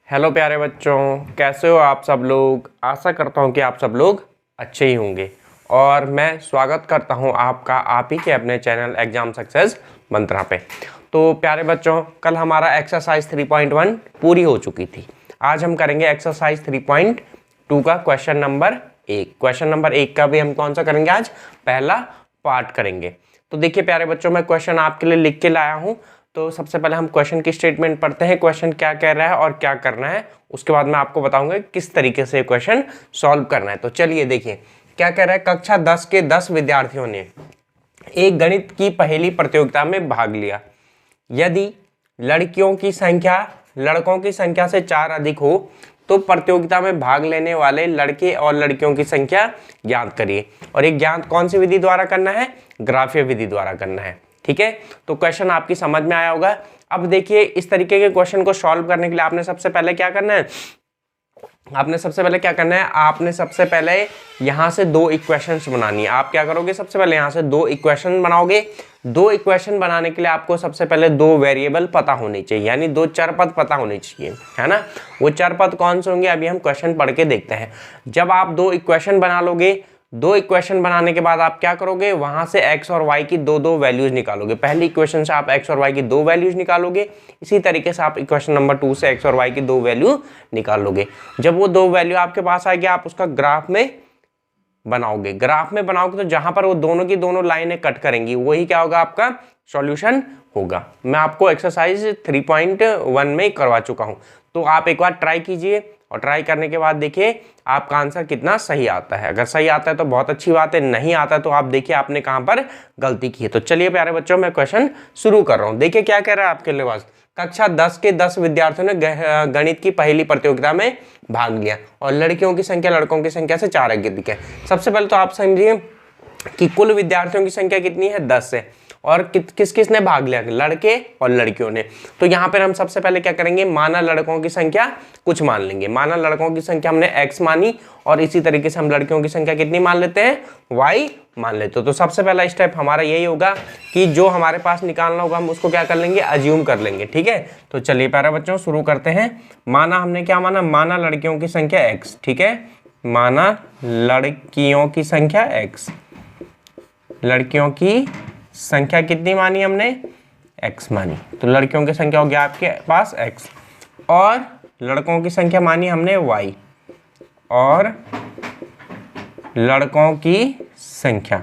Hello प्यारे बच्चों, कैसे हो आप सब लोग। आशा करता हूँ कि आप सब लोग अच्छे ही होंगे और मैं स्वागत करता हूँ आपका आप ही के अपने चैनल एग्जाम सक्सेस मंत्रा पे। तो प्यारे बच्चों, कल हमारा एक्सरसाइज 3.1 पूरी हो चुकी थी। आज हम करेंगे एक्सरसाइज 3.2 का क्वेश्चन नंबर 1। क्वेश्चन नंबर 1 का भी हम कौन सा करेंगे, आज पहला पार्ट करेंगे। तो देखिए प्यारे बच्चों, मैं क्वेश्चन आपके लिए लिख के लाया हूँ। तो सबसे पहले हम क्वेश्चन की स्टेटमेंट पढ़ते हैं, क्वेश्चन क्या कह रहा है और क्या करना है। उसके बाद मैं आपको बताऊंगा किस तरीके से क्वेश्चन सॉल्व करना है। तो चलिए देखिए क्या कह रहा है। कक्षा 10 के 10 विद्यार्थियों ने एक गणित की पहेली प्रतियोगिता में भाग लिया। यदि लड़कियों की संख्या लड़कों की संख्या से 4 अधिक हो तो प्रतियोगिता में भाग लेने वाले लड़के और लड़कियों की संख्या ज्ञात करिए। और एक ज्ञात कौन सी विधि द्वारा करना है, ग्राफीय विधि द्वारा करना है। ठीक है, तो क्वेश्चन आपकी समझ में आया होगा। अब देखिए इस तरीके के क्वेश्चन को सॉल्व करने के लिए आपने सबसे पहले क्या करना है, आपने सबसे पहले यहां से दो इक्वेशंस बनानी है। आप क्या करोगे, सबसे पहले यहां से दो इक्वेशन बनाओगे। दो इक्वेशन बनाने के लिए आपको सबसे पहले दो वेरिएबल पता होने चाहिए, यानी दो चरपद पता होने चाहिए, है ना। वो चरपद कौन से होंगे, अभी हम क्वेश्चन पढ़ के देखते हैं। जब आप दो इक्वेशन बना लोगे, दो इक्वेशन बनाने के बाद आप क्या करोगे, वहां से x और y की दो वैल्यूज निकालोगे। पहली इक्वेशन से आप x और y की दो वैल्यूज निकालोगे, इसी तरीके से आप इक्वेशन नंबर 2 से x और y की दो वैल्यू निकालोगे। जब वो दो वैल्यू आपके पास आएगी, आप उसका ग्राफ में बनाओगे। ग्राफ में बनाओगे तो जहां पर वो दोनों की दोनों लाइनें कट करेंगी, वही क्या होगा, आपका सॉल्यूशन होगा। मैं आपको एक्सरसाइज 3.1 में करवा चुका हूं, तो आप एक बार ट्राई कीजिए और ट्राई करने के बाद देखिए आपका आंसर कितना सही आता है। अगर सही आता है तो बहुत अच्छी बात है, नहीं आता है तो आप देखिए आपने कहां पर गलती की है। तो चलिए प्यारे बच्चों, मैं क्वेश्चन शुरू कर रहा हूं। देखिए क्या कह रहा है आपके लिए। कक्षा 10 के 10 विद्यार्थियों ने गणित की पहली प्रतियोगिता में भाग लिया और लड़कियों की संख्या लड़कों की संख्या से 4 अधिक है। सबसे पहले तो आप समझिए कि कुल विद्यार्थियों की संख्या कितनी है, 10 है। और किस किस ने भाग लिया, लड़के और लड़कियों ने। तो यहाँ पर हम सबसे पहले क्या करेंगे, माना लड़कों की संख्या कुछ मान लेंगे। माना लड़कों की संख्या हमने x मानी और इसी तरीके से हम लड़कियों की संख्या कितनी मान लेते हैं, y मान लेते हो। तो सबसे पहला स्टेप हमारा यही होगा कि जो हमारे पास निकालना होगा हम उसको क्या कर लेंगे, अज्यूम कर लेंगे। ठीक है, तो चलिए प्यारे बच्चों शुरू करते हैं। माना हमने क्या माना, माना लड़कियों की संख्या x। ठीक है, माना लड़कियों की संख्या x, लड़कियों की संख्या कितनी मानी हमने, x मानी। तो लड़कियों की संख्या हो गया आपके पास x और लड़कों की संख्या मानी हमने y और लड़कों की संख्या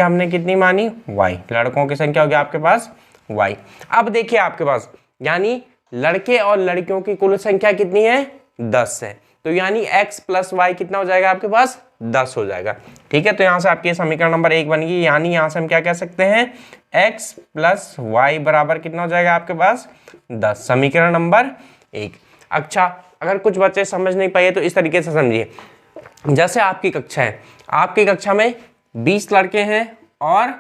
हमने कितनी मानी, y। लड़कों की संख्या हो गया आपके पास y। अब देखिए आपके पास यानी लड़के और लड़कियों की कुल संख्या कितनी है, 10 है। तो यानी x प्लस y कितना हो जाएगा आपके पास, 10 हो जाएगा। ठीक है, तो यहां से आपकी समीकरण नंबर 1 बन गई। यानी यहां से हम क्या कह सकते हैं, x प्लस y बराबर कितना हो जाएगा आपके पास, 10। समीकरण नंबर 1। अच्छा, अगर कुछ बच्चे समझ नहीं पाए तो इस तरीके से समझिए। जैसे आपकी कक्षा है, आपकी कक्षा में 20 लड़के हैं और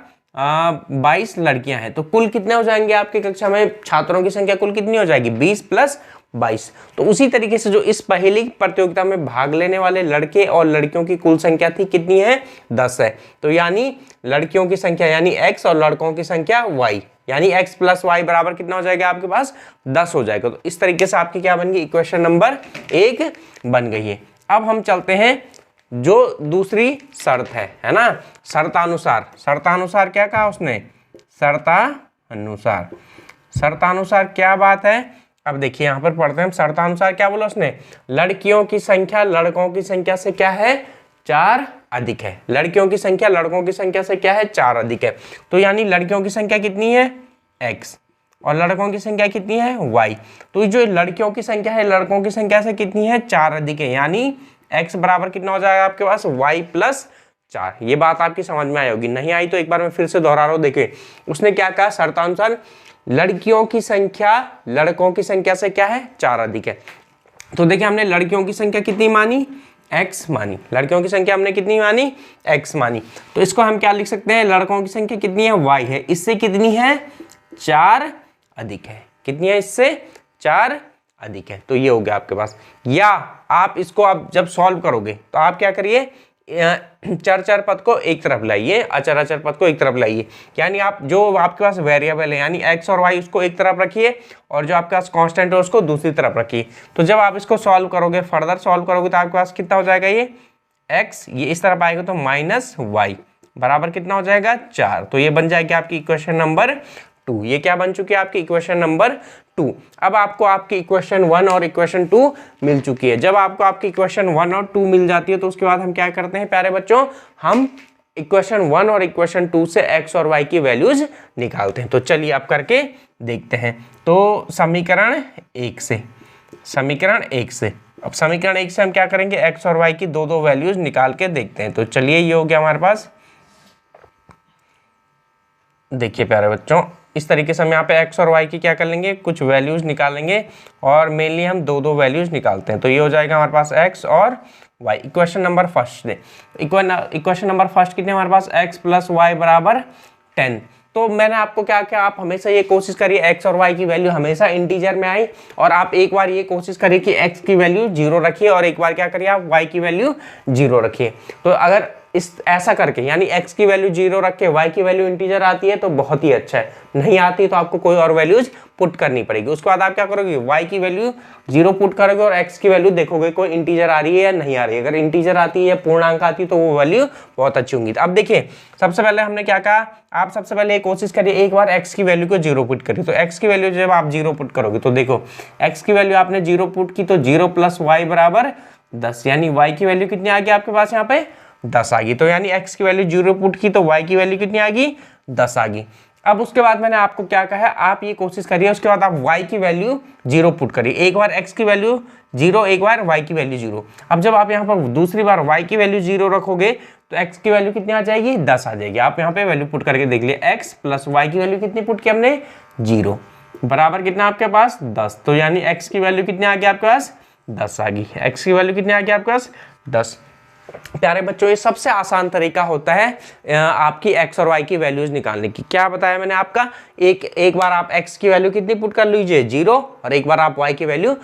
22 लड़कियां हैं, तो कुल कितने हो जाएंगे आपकी कक्षा में छात्रों की संख्या कुल कितनी हो जाएगी, 20 प्लस 22। तो उसी तरीके से जो इस पहेली प्रतियोगिता में भाग लेने वाले लड़के और लड़कियों की कुल संख्या थी कितनी है, 10 है। तो यानी लड़कियों की संख्या यानी x और लड़कों की संख्या y, यानी x प्लस y बराबर कितना हो जाएगा आपके पास, 10 हो जाएगा। तो इस तरीके से आपकी क्या बन गई, इक्वेशन नंबर 1 बन गई है। अब हम चलते हैं जो दूसरी शर्त है ना, शर्तानुसार क्या कहा उसने, शर्तानुसार क्या बात है। अब देखिए यहां पर पढ़ते हैं हम, शर्तानुसार क्या बोला उसने, लड़कियों की संख्या लड़कों की संख्या से क्या है, 4 अधिक है। लड़कियों की संख्या लड़कों की संख्या से क्या है, 4 अधिक है। तो यानी लड़कियों की संख्या कितनी है, x और लड़कों की संख्या कितनी है, y। तो जो लड़कियों की संख्या है लड़कों की संख्या से कितनी है, 4 अधिक है। यानी x बराबर कितना हो जाएगा आपके पास, y प्लस 4। ये बात आपकी समझ में आई होगी, नहीं आई तो एक बार मैं फिर से दोहरा रहा हूं। देखिए उसने क्या कहा, शर्तानुसार लड़कियों की संख्या लड़कों की संख्या से क्या है, 4 अधिक है। तो देखिए हमने लड़कियों की संख्या कितनी मानी, x मानी। लड़कियों की संख्या हमने कितनी मानी, x मानी। तो इसको हम क्या लिख सकते हैं, लड़कों की संख्या कितनी है, y है। इससे कितनी है, 4 अधिक है। कितनी है, इससे 4 अधिक है। तो ये हो गया आपके पास। या आप इसको आप जब सॉल्व करोगे तो आप क्या करिए, चर पद को एक तरफ लाइए, अचर पद को एक तरफ लाइए, यानी आप जो आपके पास वेरिएबल है यानी x और y उसको एक तरफ रखिए और जो आपके पास कांस्टेंट है उसको दूसरी तरफ रखिए। तो जब आप इसको सॉल्व करोगे, फर्दर सॉल्व करोगे तो आपके पास कितना हो जाएगा, ये x ये इस तरफ आएगा तो माइनस वाई बराबर कितना हो जाएगा 4। तो ये बन जाएगी आपकी इक्वेशन नंबर 2। ये क्या बन चुकी है आपकी इक्वेशन नंबर 2। अब आपको आपकी इक्वेशन 1 और इक्वेशन 2 मिल चुकी है। जब आपको आपकी इक्वेशन 1 और 2 मिल जाती है तो उसके बाद हम क्या करते हैं प्यारे बच्चों, हम इक्वेशन 1 और इक्वेशन 2 से x और y की वैल्यूज निकालते हैं। तो चलिए आप करके देखते हैं। तो समीकरण 1 से अब समीकरण 1 से हम क्या करेंगे, x और y की दो वैल्यूज निकाल के देखते हैं। तो चलिए ये हो गया हमारे पास। देखिए प्यारे बच्चों, इस तरीके से हम यहाँ पे x और y की क्या कर लेंगे, कुछ वैल्यूज निकालेंगे और मेनली हम दो वैल्यूज निकालते हैं। तो ये हो जाएगा हमारे पास x और y। Equation number first they, equation number first कितने हमारे पास, x प्लस वाई बराबर 10। तो मैंने आपको क्या किया, आप हमेशा ये कोशिश करिए x और y की वैल्यू हमेशा इंटीजर में आई, और आप एक बार ये कोशिश करिए कि x की वैल्यू 0 रखिए और एक बार क्या करिए आप y की वैल्यू 0 रखिए। तो अगर ऐसा करके यानी x की वैल्यू 0 रख के y की वैल्यू इंटीजर आती है तो बहुत ही अच्छा है, नहीं आती तो आपको कोई और वैल्यूज पुट करनी पड़ेगी। उसके बाद आप क्या करोगे, y की वैल्यू 0 पुट करोगे और x की वैल्यू देखोगे कोई इंटीजर आ रही है या नहीं आ रही है। अगर इंटीजर आती है या पूर्णांक आती है तो वो वैल्यू बहुत अच्छी होंगी। अब देखिए सबसे पहले हमने क्या कहा, आप सबसे पहले कोशिश करिए एक बार x की वैल्यू को 0 पुट करिए। तो x की वैल्यू जब आप 0 पुट करोगे तो देखो x की वैल्यू आपने 0 पुट की तो 0 प्लस वाई बराबर 10, यानी y की वैल्यू कितनी आ गई आपके पास यहाँ पे 10 आ गई। तो यानी x की वैल्यू 0 पुट की तो y की वैल्यू कितनी आ गई 10 आ गई। अब उसके बाद मैंने आपको क्या कहा, आप ये कोशिश करिए उसके बाद आप y की वैल्यू 0 पुट करिए। एक बार x की वैल्यू 0, एक बार y की वैल्यू 0। अब जब आप यहाँ पर दूसरी बार y की वैल्यू 0 रखोगे तो x की वैल्यू कितनी आ जाएगी 10 आ जाएगी। आप यहाँ पे वैल्यू पुट करके देख लिए, x प्लस y की वैल्यू कितनी पुट की हमने 0 बराबर कितना आपके पास 10। तो यानी x की वैल्यू कितनी आ गई आपके पास 10 आ गई। x की वैल्यू कितनी आ गई आपके पास 10। प्यारे बच्चों ये सबसे आसान तरीका होता है आपकी x और y की वैल्यूज निकालने की। क्या बताया मैंने आपका, एक बार आप x की वैल्यू कितनी पुट कर लीजिए 0 और एक बार आप y की वैल्यू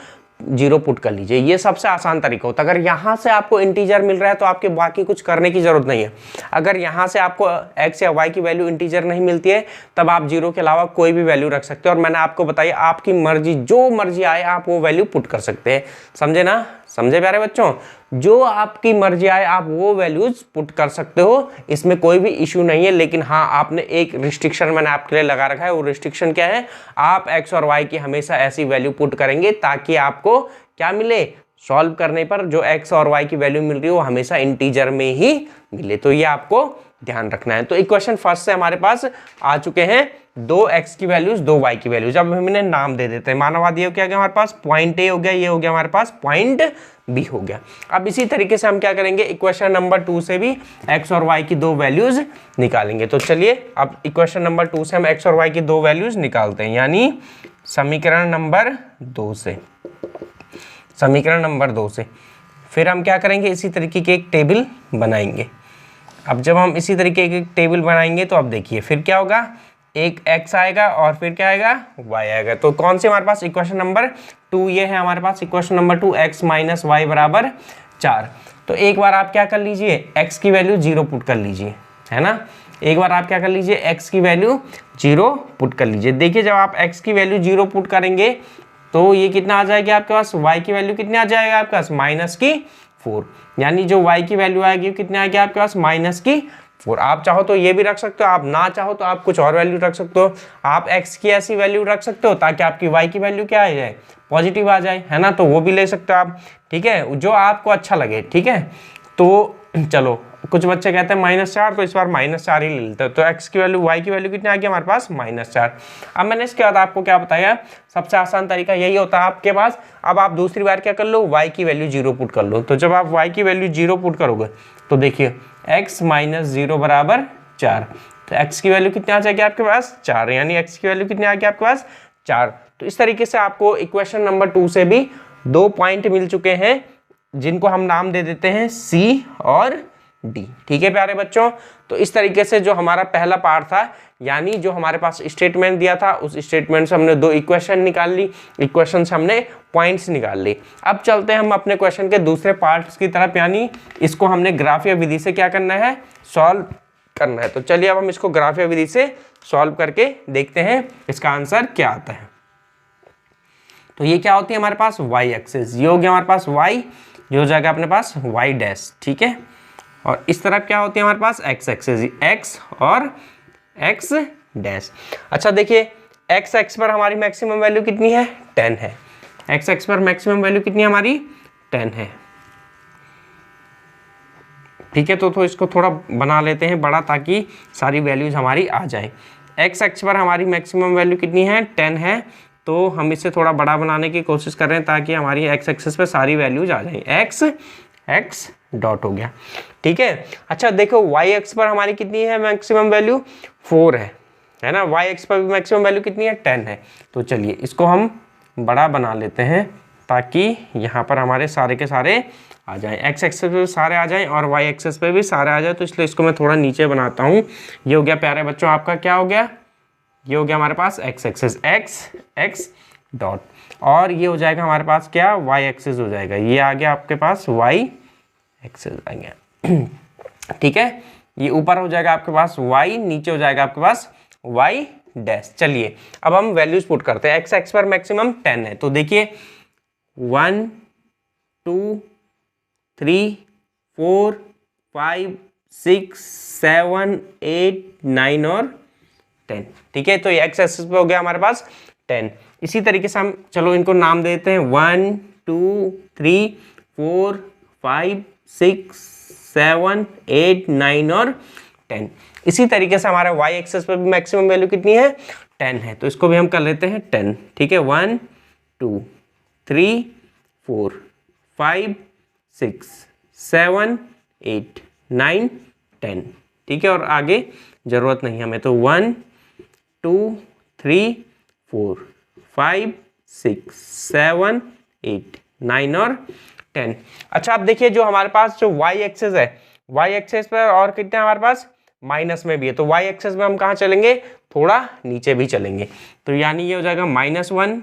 0 पुट कर लीजिए। ये सबसे आसान तरीका होता है। अगर यहाँ से आपको इंटीजर मिल रहा है तो आपके बाकी कुछ करने की जरूरत नहीं है। अगर यहाँ से आपको x या y की वैल्यू इंटीजर नहीं मिलती है तब आप 0 के अलावा कोई भी वैल्यू रख सकते हो, और मैंने आपको बताया आपकी मर्जी, जो मर्जी आए आप वो वैल्यू पुट कर सकते हैं। समझे ना, समझे प्यारे बच्चों, जो आपकी मर्जी आए आप वो वैल्यूज पुट कर सकते हो, इसमें कोई भी इश्यू नहीं है। लेकिन हाँ, आपने एक रिस्ट्रिक्शन मैंने आपके लिए लगा रखा है। वो रिस्ट्रिक्शन क्या है, आप x और y की हमेशा ऐसी वैल्यू पुट करेंगे ताकि आपको क्या मिले, सॉल्व करने पर जो x और y की वैल्यू मिल रही है वो हमेशा इंटीजर में ही मिले। तो ये आपको ध्यान रखना है। तो इक्वेशन फर्स्ट से हमारे पास आ चुके हैं 2x की वैल्यूज 2y की वैल्यूज। अब हम इन्हें नाम दे देते हैं। मानव ये क्या गया हमारे पास, पॉइंट ए हो गया, ये हो गया हमारे पास पॉइंट बी हो गया। अब इसी तरीके से हम क्या करेंगे, इक्वेशन नंबर 2 से भी x और y की दो वैल्यूज निकालेंगे। तो चलिए अब इक्वेशन नंबर 2 से हम x और y की दो वैल्यूज निकालते हैं, यानी समीकरण नंबर 2 से, समीकरण नंबर 2 से फिर हम क्या करेंगे, इसी तरीके की एक टेबल बनाएंगे। अब जब हम इसी तरीके की टेबल बनाएंगे तो अब देखिए फिर क्या होगा, एक x आएगा और फिर क्या आएगा y आएगा। तो कौन सी हमारे पास इक्वेशन नंबर 2, ये है हमारे पास equation number 2, x minus Y बराबर 4। तो एक बार आप क्या कर लीजिए, x की वैल्यू 0 पुट कर लीजिए, है ना। एक बार आप क्या कर लीजिए, x की वैल्यू 0 पुट कर लीजिए। देखिए जब आप x की वैल्यू 0 पुट करेंगे तो ये कितना आ जाएगा आपके पास, y की वैल्यू कितनी आ जाएगा आपके पास -4, यानी जो y की वैल्यू आएगी कितनी आएगी आपके पास -4। आप चाहो तो ये भी रख सकते हो, आप ना चाहो तो आप कुछ और वैल्यू रख सकते हो। आप x की ऐसी वैल्यू रख सकते हो ताकि आपकी y की वैल्यू क्या आ जाए, पॉजिटिव आ जाए, है ना। तो वो भी ले सकते हो आप, ठीक है, जो आपको अच्छा लगे, ठीक है। तो चलो कुछ बच्चे कहते हैं -4, तो इस बार -4 ही ले लेते हैं। तो x की वैल्यू y की वैल्यू कितनी आ गई हमारे पास -4। अब मैंने इसके बाद आपको क्या बताया, सबसे आसान तरीका यही होता है आपके पास। अब आप दूसरी बार क्या कर लो, y की वैल्यू 0 पुट कर लो। तो जब आप y की वैल्यू 0 पुट करोगे तो देखिए x माइनस 0 बराबर 4। तो x की वैल्यू कितनी आ जाएगी आपके पास 4, यानी x की वैल्यू कितनी आ गई आपके पास 4। तो इस तरीके से आपको इक्वेशन नंबर 2 से भी 2 पॉइंट मिल चुके हैं जिनको हम नाम दे देते हैं C और डी। ठीक है प्यारे बच्चों, तो इस तरीके से जो हमारा पहला पार्ट था, यानी जो हमारे पास स्टेटमेंट दिया था उस स्टेटमेंट से हमने 2 इक्वेशन निकाल ली, इक्वेशन से हमने पॉइंट्स निकाल ली। अब चलते हैं हम अपने क्वेश्चन के दूसरे पार्ट्स की तरफ, यानी इसको हमने ग्राफीय विधि से क्या करना है, सॉल्व करना है। तो चलिए अब हम इसको ग्राफीय विधि से सॉल्व करके देखते हैं इसका आंसर क्या आता है। तो ये क्या होती है हमारे पास y एक्सिस, ये हो गया हमारे पास y, ये हो जाएगा अपने पास y डैश। ठीक है, और इस तरफ क्या होती है हमारे पास x एक्सिस, x और x डैश। अच्छा देखिए x एक्स पर हमारी मैक्सिमम वैल्यू कितनी है, 10 है। x एक्स पर मैक्सिमम वैल्यू कितनी है हमारी, 10 है। ठीक है, तो इसको थोड़ा बना लेते हैं बड़ा, ताकि सारी वैल्यूज हमारी आ जाए। x एक्स पर हमारी मैक्सिमम वैल्यू कितनी है, 10 है, तो हम इसे थोड़ा बड़ा बनाने की कोशिश कर रहे हैं ताकि हमारी x एक्सिस पे सारी वैल्यूज आ जाए। x डॉट हो गया। ठीक है, अच्छा देखो y एक्स पर हमारी कितनी है मैक्सिमम वैल्यू, 4 है ना। y एक्स पर भी मैक्सिमम वैल्यू कितनी है, 10 है। तो चलिए इसको हम बड़ा बना लेते हैं ताकि यहाँ पर हमारे सारे के सारे आ जाएं, x एक्सिस पे भी सारे आ जाएं और y एक्सिस पे भी सारे आ जाए। तो इसलिए इसको मैं थोड़ा नीचे बनाता हूँ। ये हो गया प्यारे बच्चों आपका, क्या हो गया, ये हो गया हमारे पास x एक्सिस, x डॉट, और ये हो जाएगा हमारे पास क्या, y एक्सिस हो जाएगा। ये आ गया आपके पास y एक्सिस आ गया। ठीक है, ये ऊपर हो जाएगा आपके पास y, नीचे हो जाएगा आपके पास y डैश। चलिए अब हम वैल्यूज पुट करते हैं। x एक्स पर मैक्सिमम 10 है, तो देखिए 1 2 3 4 5 6 7 8 9 और 10। ठीक है, तो ये x एक्सिस पे हो गया हमारे पास 10। इसी तरीके से हम चलो इनको नाम देते हैं 1 2 3 4 5 6 7 8 9 और 10। इसी तरीके से हमारा y एक्सिस पे भी मैक्सिमम वैल्यू कितनी है, 10 है, तो इसको भी हम कर लेते हैं 10। ठीक है, 1 2 3 4 5 6 7 8 9 10। ठीक है, और आगे जरूरत नहीं हमें, तो 1 2 3 4 5 6 7 8 9 और 10। अच्छा अब देखिए जो हमारे पास जो y एक्सिस है, y एक्सिस पर और कितने हमारे पास माइनस में भी है, तो y एक्सिस में हम कहाँ चलेंगे, थोड़ा नीचे भी चलेंगे। तो यानी ये हो जाएगा -1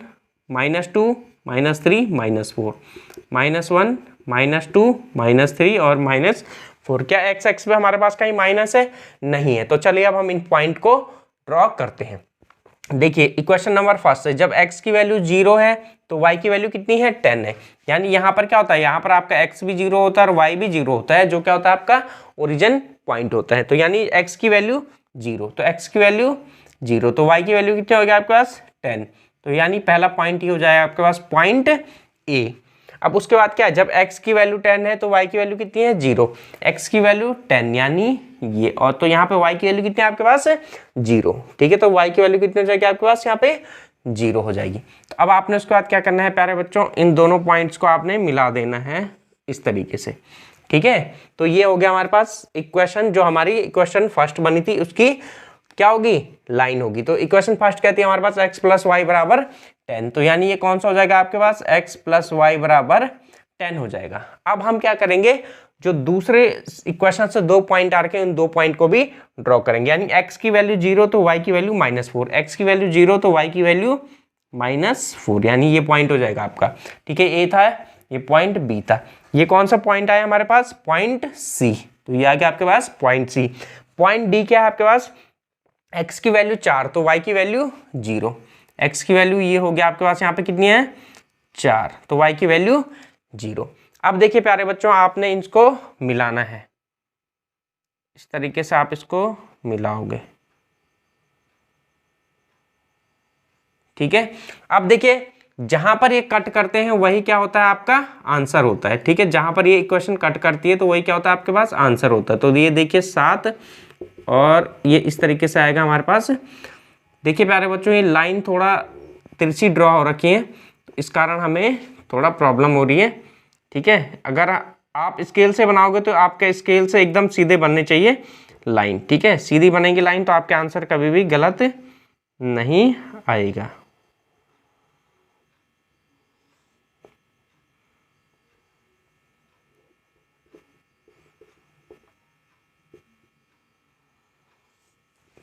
-2 -3 -4 -1 -2 -3 और -4। क्या x एक्सिस पे हमारे पास कहीं माइनस है, नहीं है। तो चलिए अब हम इन पॉइंट को ड्रॉ करते हैं। देखिए इक्वेशन नंबर फर्स्ट से जब x की वैल्यू 0 है तो y की वैल्यू कितनी है, 10 है। यानी यहाँ पर क्या होता है, यहाँ पर आपका x भी 0 होता है और y भी 0 होता है, जो क्या होता है आपका ओरिजिन पॉइंट होता है। तो यानी x की वैल्यू 0, तो x की वैल्यू 0, तो y की वैल्यू कितनी हो गया आपके पास 10। तो यानी पहला पॉइंट ही हो जाएगा आपके पास पॉइंट A। अब उसके बाद क्या है, जब x की वैल्यू 10 है तो y की वैल्यू कितनी है 0, x की वैल्यू 10 यानी ये, और तो यहाँ पे y की वैल्यू कितनी है आपके पास 0। ठीक है, तो y की वैल्यू कितनी हो जाएगी आपके पास यहाँ पे 0 हो जाएगी। तो अब आपने उसके बाद क्या करना है प्यारे बच्चों, इन दोनों पॉइंट्स को आपने मिला देना है इस तरीके से। ठीक है, तो ये हो गया हमारे पास इक्वेशन, जो हमारी इक्वेशन फर्स्ट बनी थी उसकी क्या होगी, लाइन होगी। तो इक्वेशन फर्स्ट कहती है हमारे पास x प्लस वाई बराबर 10, तो यानी ये कौन सा हो जाएगा आपके पास x प्लस वाई बराबर 10 हो जाएगा। अब हम क्या करेंगे, जो दूसरे इक्वेशन से 2 पॉइंट आ रखे हैं उन 2 पॉइंट को भी ड्रॉ करेंगे। यानी x की वैल्यू 0 तो y की वैल्यू -4, x की वैल्यू 0 तो y की वैल्यू -4, यानी ये पॉइंट हो जाएगा आपका। ठीक है, a था, ये पॉइंट b था, ये कौन सा पॉइंट आया हमारे पास, पॉइंट c। तो ये आ गया आपके पास पॉइंट c। पॉइंट d क्या है आपके पास, x की वैल्यू 4 तो y की वैल्यू 0, x की वैल्यू ये हो गया आपके पास यहाँ पे कितनी है 4, तो y की वैल्यू 0। अब देखिए प्यारे बच्चों, आपने इसको मिलाना है, इस तरीके से आप इसको मिलाओगे। ठीक है, अब देखिए जहां पर ये कट करते हैं वही क्या होता है आपका आंसर होता है। ठीक है, जहां पर ये इक्वेशन कट करती है तो वही क्या होता है आपके पास आंसर होता है। तो ये देखिए 7 और ये इस तरीके से आएगा हमारे पास। देखिए प्यारे बच्चों, ये लाइन थोड़ा तिरछी ड्रॉ हो रखी है, तो इस कारण हमें थोड़ा प्रॉब्लम हो रही है। ठीक है, अगर आप स्केल से बनाओगे तो आपके स्केल से एकदम सीधे बनने चाहिए लाइन। ठीक है, सीधी बनेगी लाइन तो आपके आंसर कभी भी गलत नहीं आएगा।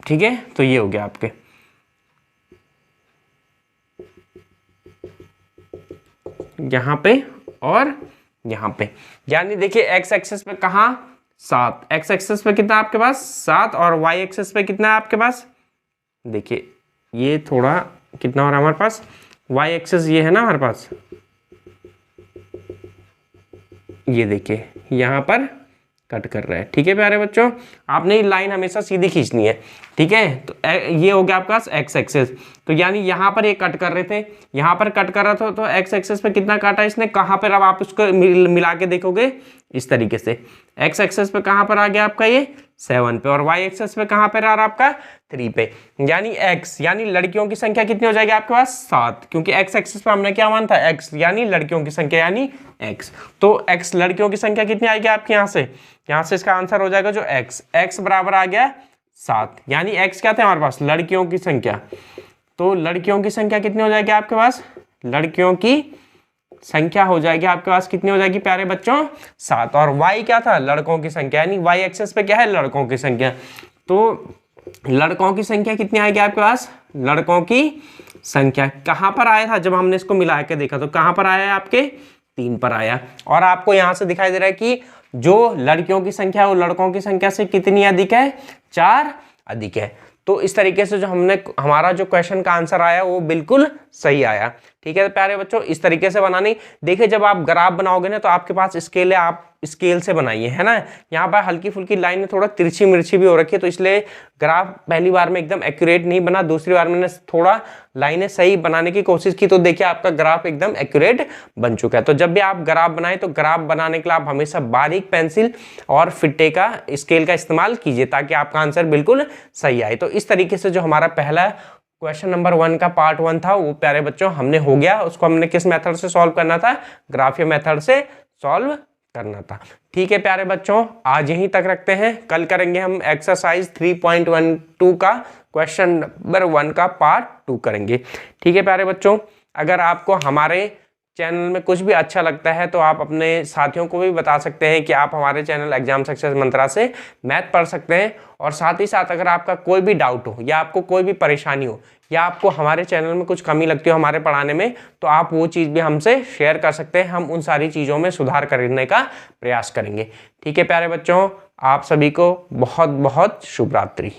ठीक है, तो ये हो गया आपके। यहाँ पे और यहाँ पे, यानी देखिए एक्स एक्सेस पे कहाँ 7, एक्स एक्सेस पे कितना आपके पास 7 और वाई एक्सेस पे कितना है आपके पास, देखिए ये थोड़ा कितना हो रहा है हमारे पास, वाई एक्सेस ये है ना हमारे पास, ये देखिए यहाँ पर कट कर रहा है। ठीक है प्यारे बच्चों, आपने ये लाइन हमेशा सीधी खींचनी है। ठीक है, तो ये हो गया आपके पास एक्स एक्सेस, तो यानी यहाँ पर ये कट कर रहे थे, यहाँ पर कट कर रहा था, तो एक्स एक्सेस पे कितना काटा इसने, कहाँ पर, अब आप उसको मिला के देखोगे इस तरीके से, एक्स एक्सेस पे कहाँ पर आ गया आपका ये 7 पे, और वाई एक्सेस पे कहाँ पर आ रहा आपका 3 पे, यानी एक्स यानी लड़कियों की संख्या कितनी हो जाएगी आपके पास 7, क्योंकि एक्स एक्सेस पे हमने क्या माना था एक्स, यानी लड़कियों की संख्या यानी एक्स, तो एक्स लड़कियों की संख्या कितनी आएगी आपके यहाँ से इसका आंसर हो जाएगा जो एक्स बराबर आ गया 7, यानी एक्स क्या थे हमारे पास लड़कियों की संख्या, तो लड़कियों की संख्या कितनी हो जाएगी आपके पास, लड़कियों की संख्या हो जाएगी आपके पास कितनी हो जाएगी प्यारे बच्चों 7, और y क्या था लड़कों की संख्या, यानी y एक्सेस पे क्या है लड़कों की संख्या, तो लड़कों की संख्या कितनी आएगी आपके पास, लड़कों की संख्या कहाँ पर आया था जब हमने इसको मिला के देखा, तो कहाँ पर आया है आपके 3 पर आया, और आपको यहाँ से दिखाई दे रहा है कि जो लड़कियों की संख्या है वो लड़कों की संख्या से कितनी अधिक है, 4 अधिक है। तो इस तरीके से जो हमारा जो क्वेश्चन का आंसर आया वो बिल्कुल सही आया। ठीक है तो प्यारे बच्चों, इस तरीके से बनानी, देखिए जब आप ग्राफ बनाओगे ना तो आपके पास स्केल है, आप स्केल से बनाइए, है ना। यहाँ पर हल्की फुल्की लाइन थोड़ा तिरछी मिर्ची भी हो रखी है, तो इसलिए ग्राफ पहली बार में एकदम एक्यूरेट नहीं बना, दूसरी बार मैंने थोड़ा लाइनें सही बनाने की कोशिश की, तो देखिए आपका ग्राफ एकदम एक्यूरेट बन चुका है। तो जब भी आप ग्राफ बनाएं तो ग्राफ बनाने के लिए आप हमेशा बारीक पेंसिल और फिट्टे का स्केल का इस्तेमाल कीजिए, ताकि आपका आंसर बिल्कुल सही आए। तो इस तरीके से जो हमारा पहला क्वेश्चन नंबर 1 का पार्ट 1 था वो प्यारे बच्चों हमने हो गया। उसको हमने किस मेथड से सॉल्व करना था, ग्राफिया मेथड से सॉल्व करना था। ठीक है प्यारे बच्चों, आज यहीं तक रखते हैं, कल करेंगे हम एक्सरसाइज 3.12 का क्वेश्चन नंबर 1 का पार्ट 2 करेंगे। ठीक है प्यारे बच्चों, अगर आपको हमारे चैनल में कुछ भी अच्छा लगता है तो आप अपने साथियों को भी बता सकते हैं कि आप हमारे चैनल एग्जाम सक्सेस मंत्रा से मैथ पढ़ सकते हैं। और साथ ही साथ अगर आपका कोई भी डाउट हो या आपको कोई भी परेशानी हो या आपको हमारे चैनल में कुछ कमी लगती हो हमारे पढ़ाने में, तो आप वो चीज़ भी हमसे शेयर कर सकते हैं, हम उन सारी चीज़ों में सुधार करने का प्रयास करेंगे। ठीक है प्यारे बच्चों, आप सभी को बहुत बहुत शुभ रात्रि।